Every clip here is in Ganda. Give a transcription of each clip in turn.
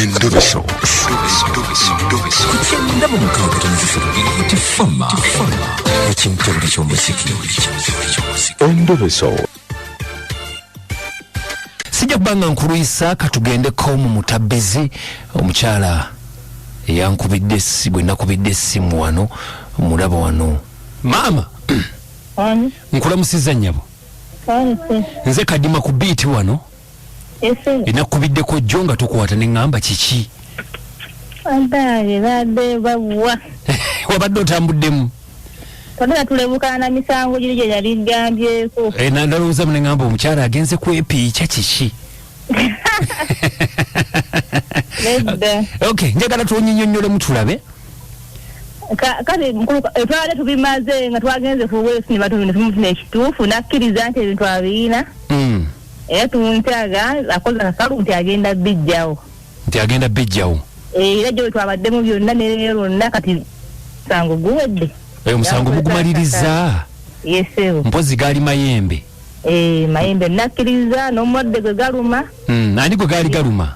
Endobeso. Kugenda mu mukaaga tifama ekintu ky'omuziki. Endobeso. Sijja kubanga nkuluyisa katugendeko mu mutabbizi omukyala yankubidde bwe nakubidde essimu wano mulaba wano. Maama nkulamusiza nnyabo. Nze kadima ku biiti wano. Enakubiddeko jjo nga tukwata ne ŋŋamba kiki? Wabadde otambuddemu? Todala tulebuka na misango giri gye yali gambyeko. Nandalowooza ne ŋŋamba omukyala agenze kwepiica kiki? Okay, njagala tunyinnyonnyolemu tulabe. Kale twale tubimaze nga twagenze ku weesi ne batubino tumufuna ekituufu nakkiriza nti ebintu abiina. Era tuntaga akoze akalu nti agenda bijjawo. Nti agenda bijjawo. Era gye twabaddemu byonna ne leero kati musango guwedde. Omusango mugumaliriza. Yesewo. Mpozi gaali mayembe. Mayembe nakkiriza n'omwadde gwe galuma. Ani gwe gaali galuma?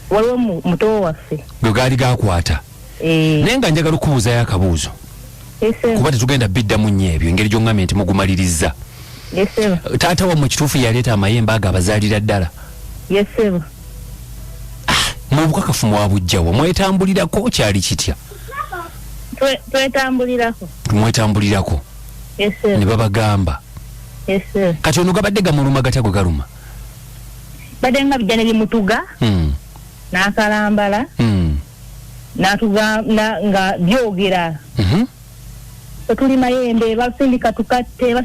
Waliwo muto waffe. Gwe gaali gakwata. Naye nga njagala okubuuzayo akabuuzo. Kuba tetugenda biddamu nnyo ebyo engeri gy'oŋŋambye nti mugumaliriza. Taata wammwe kituufu yaleeta amayembe ago abazaalira ddala? Mu bukakafu mwabujjawa mwetambulirako kyali kitya? Mwetambulirako ne babagamba. Kati ono gabadde gamuluma gatya gwe galuma? Badde nga bijja ne bimutuga n'akalambala nga byogera. Tuli mayembe basindika tukatte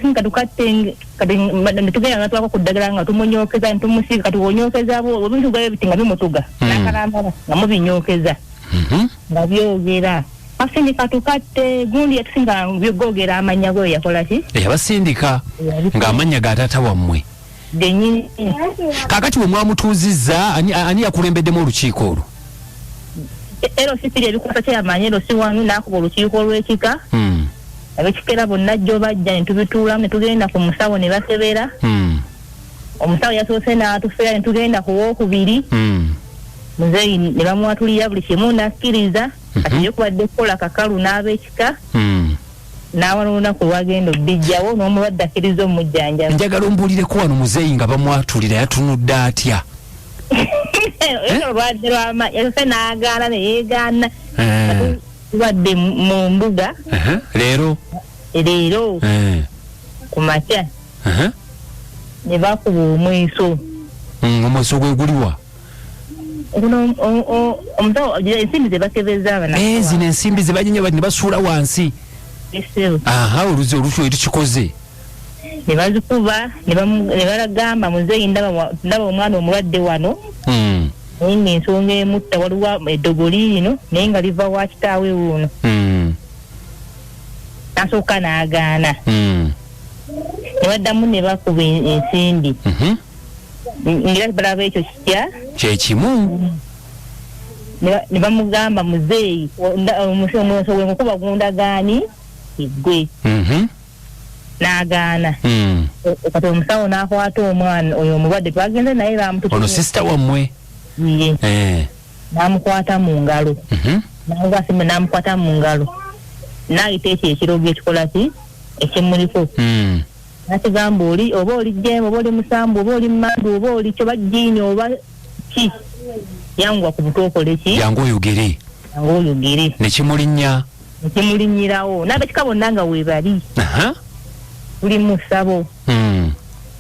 kati netugenda nga twako ku ddagala nga tumunyokeza ntumusiika kati wonyokeza abo ebintu gayo biti nga bimutuga n'akalambala nga mubinyokeza nga byogera. Basindika tukatte gundi yatusinga byogera amanya gwe yakola ki? Yabasindika ng'amanya ga taata wammwe. Denyini. Kakati bwe mwamutuuzizza ani yakulembeddemu olukiiko olwo? Ero sipiri ebikusa kyamanya ero si wanu n'akuba olukiiko olw'ekika. Abekikera bonna jjo bajja ne tubituulamu ne tugenda ku musawo ne basebera. Omusawo yasoose n'atufera ne tugenda ku wookubiri. Muzeeyi ne bamwatulira buli kimu n'akkiriza kati yokubadde kukola kakalu n'abekika. N'awa n'olunaku lwagenda obbijjawo n'omulwadde akkiriza omujjanjaba. Njagala ombuulireko wano muzeeyi nga bamwatulira yatunudde atya? Olwadde yasoose n'agaana ne yeegaana. Tubadde mu mbuga. Leero ku makya ne bakuba omweso. Omweso gwe guliwa? Omusawo ensimbi ze bakebeza abana. Zino ensimbi ze bajja ne basuula wansi. Oluzi olufu etukikoze. Ne bazikuba ne balagamba muzeeyi ndaba omwana omulwadde wano. Naye ng'ensonga emutta waliwo eddogoli lino naye nga liva wa kitaawe wuuno. N'asooka n'agaana. Ne baddamu ne bakuba ensimbi. Ngira balaba ekyo kitya? Kye kimu. Ne bamugamba muzeeyi omusomo gwenkuba gundagaani igwe. N'agaana. Kati omusawo n'akwata omwana oyo omulwadde twagenze naye bamutukuza. Ono sisita wammwe? N'amukwata mu ngalo. N'amukwata mu ngalo. N'ayita ekyo ekirogo ekikola ki? Ekimuliko. N'akigamba oba oli jjembe oba oli musambu oba oli mmandu oba oli kyo bajjiini oba ki? Yanguwa ku buto okole ki? Yangu oyogere. Ne kimulinnya? Ne kimulinnyirawo. N'abekika bonna nga weebali. Tuli mu ssabo.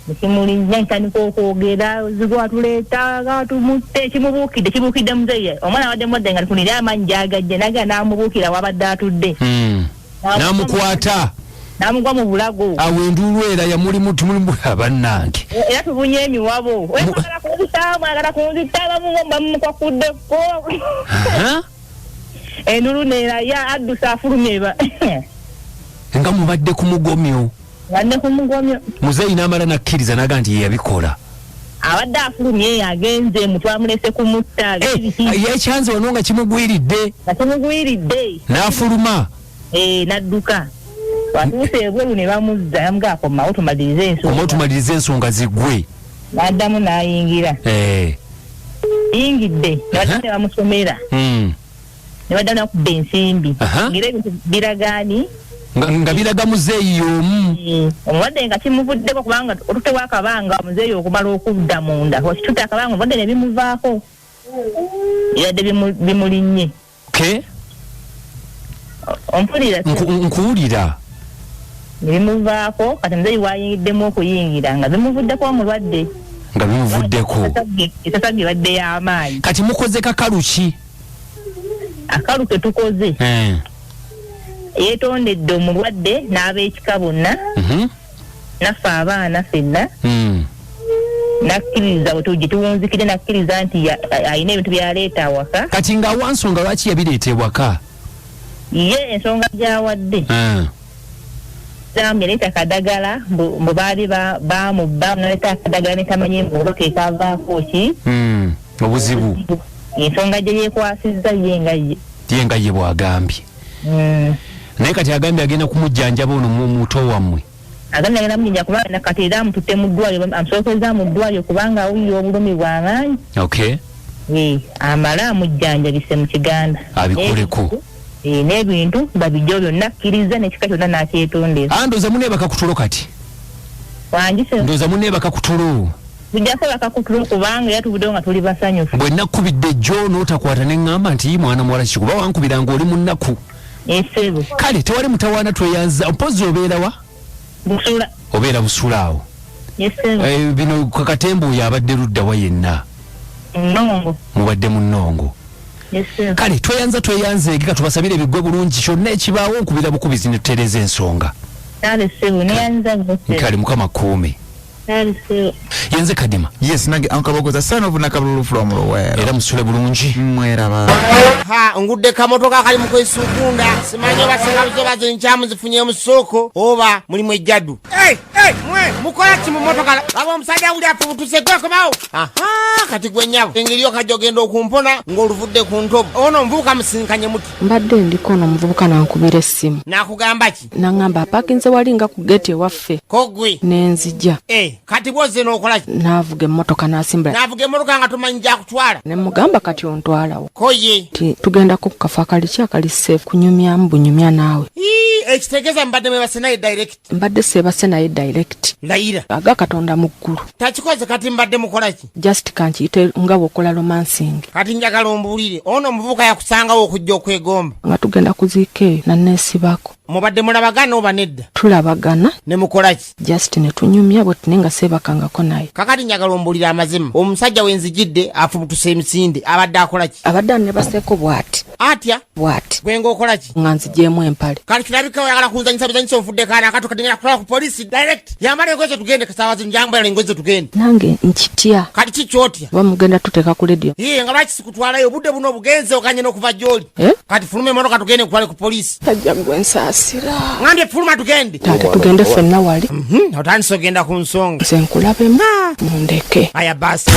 Nekimulinnya ntandika okwogera zigwatuleeta gatumutte kibuukidde muzeeyi omwana wadde mwadde nga tukunira amaanyi gyagajje naga n'amubuukira wabadde atudde. N'amukwata n'amugwa mu bulago. Awo enduulu era yamulimu tumulimu abannange. Era tubunye emiwabo. Mwagala kunzita bamukwakuddeko. Enduulu neera addusa afulumye nga mubadde ku mugomyo. Muzeeyi n'amala n'akkiriza n'aga nti ye yabikola. Abadde afulumye agenze mutwamulese kumutta. Yekyanze wano nga kimugwiridde. N'afuluma. N'adduka. Watuuse ebweru ne bamuzza yamugaa komawo tumalirize ensonga. Tumalirize ensonga ziggwe. N'addamu n'ayingira. yingidde ne bamusomera ne badda nakubba ensimbi ngira ebintu biragaani nga biraga muzeeyi y'omu omulwadde nga kimuvuddeko kubanga otute bwakabanga muzeeyi okumala okudda munda okitutte akabanga omulwadde ne bimuvaako yadde bimulinnye ompulira nkuwulira ne bimuvaako kati muzeeyi wayingiddemu okuyingira nga bimuvuddeko omulwadde nga bimuvuddeko esasa gebadde y'amaanyi kati mukoze kakalu ki akalu ke tukoze yeetondedde omulwadde n'ab'ekika bonna naffe abaana ffenna nakkiriza bwe tuwunzikire nakkiriza nti alina ebintu byaleeta awaka kati nga wansonga lwaki yabireeta ewaka ye ensonga gy'awadde yaleeta akadagala mbu baali bamubba naleeta akadagala netamanye mbulo kekavaako ki obuzibu ensonga gye yeekwasizza ye nga ye bw'agambye naye kati agambye agenda kumujjanjaba ono muto wammwe agambye agenda mujjanja kubanga kati era amututte mu ddwaliro amusookeza mu ddwaliro kubanga awulira obulumi bw'amaanyi amale amujjanjabise mu kiganda abikoleko n'ebintu babijjo byonna akkiriza n'ekika kyonna n'akyetondera ndooza muneebaka kutulo kati wangise ndooza muneebaka kutulo tujjako bakakutulo kubanga era tubuddewo nga tuli basanyufu bwe nakkubidde ejjo n'otakwata ne ŋŋamba nti mwana muwala ki kuba wankubiranga oli mu nnaku esebo kale tewali mutawaana tweyanza mpozi obeera wa busula obeera busula awo bino kakatembo oyo abadde luddawa yenna nnongo mubadde mu nnongo kale tweyanze ege katubasabire biggwe bulungi kyonna ekibaawo nkubira bukubizi ne tutereeza ensonga kale mukama kuume yenze kadima yes nange ankabogoza sana obuna kabululu from Luwero era musule bulungi mweraba ngudde kamotoka kali mukwesukunda simanyi basengabuzo bazo nkyamu zifunye mu ssoko oba mulimu ejjaddu mukola ki mu motoka laba omusajja uli afubutusekweko bawo kati gwe nnyabo engeri okajja ogenda okumpona ng'oluvudde ku ntobo ono omuvubuka musinkanye muti mbadde ndiko ono omuvubuka nankubira essimu nakugamba ki naŋŋamba apakinze wali nga ku geeti ewaffe kogwe nenzija kati bwoze n'okola ki naavuga emmotoka n'asimbula naavuga emmotoka nga tomanyi gyakutwala ne mugamba kati ontwalawo koye tugendako ku kafo akali ki akali seefu kunyumyamu bunyumya naawe ekitegeeza mbadde mwebase naye direct mbadde seebase naye direct layira aga katonda mu ggulu takikoze kati mbadde mukola ki just kankiyite nga bw'okola romancing kati njagala ombuulire ono omuvubuka yakusangawo okujja okwegomba nga tugenda kuziika eyo nanneesibako mubadde mulabagana oba nedda tulabagana ne mukola ki just ne tunyumya bwe tune nga seebakangako naye kakati njagala ombuulire amazima omusajja wenzijidde afubutuse emisinde abadde akola ki abadde anebaseeko bw'ati atya bw'ati gwe ng'okola ki nga nzigyemu empale kati kirabika oyagala kunzanyisa bizanyisa onfudde kaana akato katingera kutwala ku polisi direct yambala engoye tugende kasaawa zino njambala engoye tugende nange nkitya kati kikyotya oba mugenda tuteeka ku ledio nga lwaki sikutwalayo obudde buno obugenze okanye n'okuva gy'oli kati fuluma emotoka tugende kutwale ku polisi tajja gwe nsaasira ngambye fuluma tugende taata tugende ffenna wali otandise ogenda ku nsonga nze nkulabemu mundeke aya basi